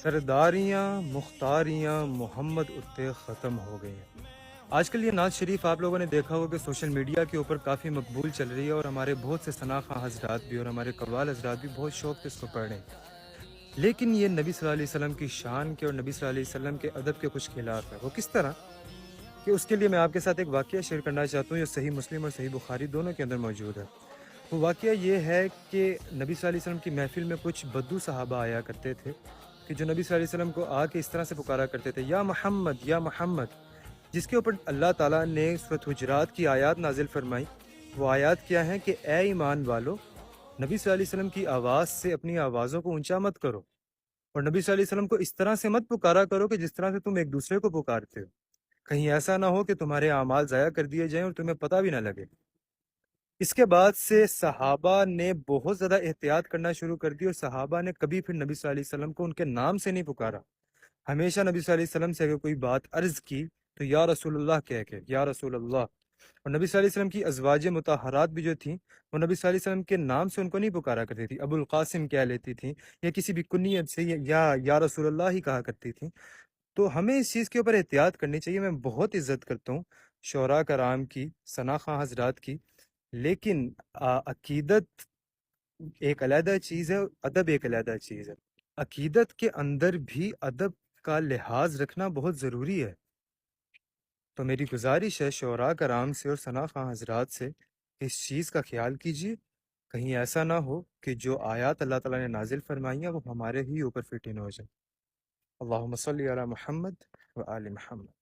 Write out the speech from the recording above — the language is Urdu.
سرداریاں مختاریاں محمد اتے ختم ہو گئی ہیں۔ آج کل یہ نعت شریف آپ لوگوں نے دیکھا ہوگا کہ سوشل میڈیا کے اوپر کافی مقبول چل رہی ہے، اور ہمارے بہت سے ثنا خواں حضرات بھی اور ہمارے قوال حضرات بھی بہت شوق سے اس کو پڑھ رہے ہیں۔ لیکن یہ نبی صلی اللہ علیہ وسلم کی شان کے اور نبی صلی اللہ علیہ وسلم کے ادب کے کچھ خلاف ہے۔ وہ کس طرح کہ اس کے لیے میں آپ کے ساتھ ایک واقعہ شیئر کرنا چاہتا ہوں، جو صحیح مسلم اور صحیح بخاری دونوں کے اندر موجود ہے۔ وہ واقعہ یہ ہے کہ نبی صلی اللہ علیہ وسلم کی محفل میں کچھ بدو صحابہ آیا کرتے تھے، کہ جو نبی صلی اللہ علیہ وسلم کو آ کے اس طرح سے پکارا کرتے تھے، یا محمد یا محمد، جس کے اوپر اللہ تعالیٰ نے سورۃ حجرات کی آیات نازل فرمائی۔ وہ آیات کیا ہیں کہ اے ایمان والو، نبی صلی اللہ علیہ وسلم کی آواز سے اپنی آوازوں کو اونچا مت کرو، اور نبی صلی اللہ علیہ وسلم کو اس طرح سے مت پکارا کرو کہ جس طرح سے تم ایک دوسرے کو پکارتے ہو، کہیں ایسا نہ ہو کہ تمہارے اعمال ضائع کر دیے جائیں اور تمہیں پتہ بھی نہ لگے۔ اس کے بعد سے صحابہ نے بہت زیادہ احتیاط کرنا شروع کر دی، اور صحابہ نے کبھی پھر نبی صلی اللہ علیہ وسلم کو ان کے نام سے نہیں پکارا۔ ہمیشہ نبی صلی اللہ علیہ وسلم سے اگر کوئی بات عرض کی تو یا رسول اللہ کہہ کے، یا رسول اللہ۔ اور نبی صلی اللہ علیہ وسلم کی ازواج مطہرات بھی جو تھیں، وہ نبی صلی اللہ علیہ وسلم کے نام سے ان کو نہیں پکارا کرتی تھی، ابو القاسم کہہ لیتی تھیں، یا کسی بھی کنیت سے یا رسول اللہ ہی کہا کرتی تھیں۔ تو ہمیں اس چیز کے اوپر احتیاط کرنی چاہیے۔ میں بہت عزت کرتا ہوں شعراء کرام کی، ثنا خواں حضرات کی، لیکن عقیدت ایک علیحدہ چیز ہے، ادب ایک علیحدہ چیز ہے۔ عقیدت کے اندر بھی ادب کا لحاظ رکھنا بہت ضروری ہے۔ تو میری گزارش ہے شعراء کرام سے اور ثنا خواں حضرات سے کہ اس چیز کا خیال کیجیے، کہیں ایسا نہ ہو کہ جو آیات اللہ تعالیٰ نے نازل فرمائی ہیں وہ ہمارے ہی اوپر فٹ ان ہو جائیں۔ اللہم صلی علی محمد و آل محمد۔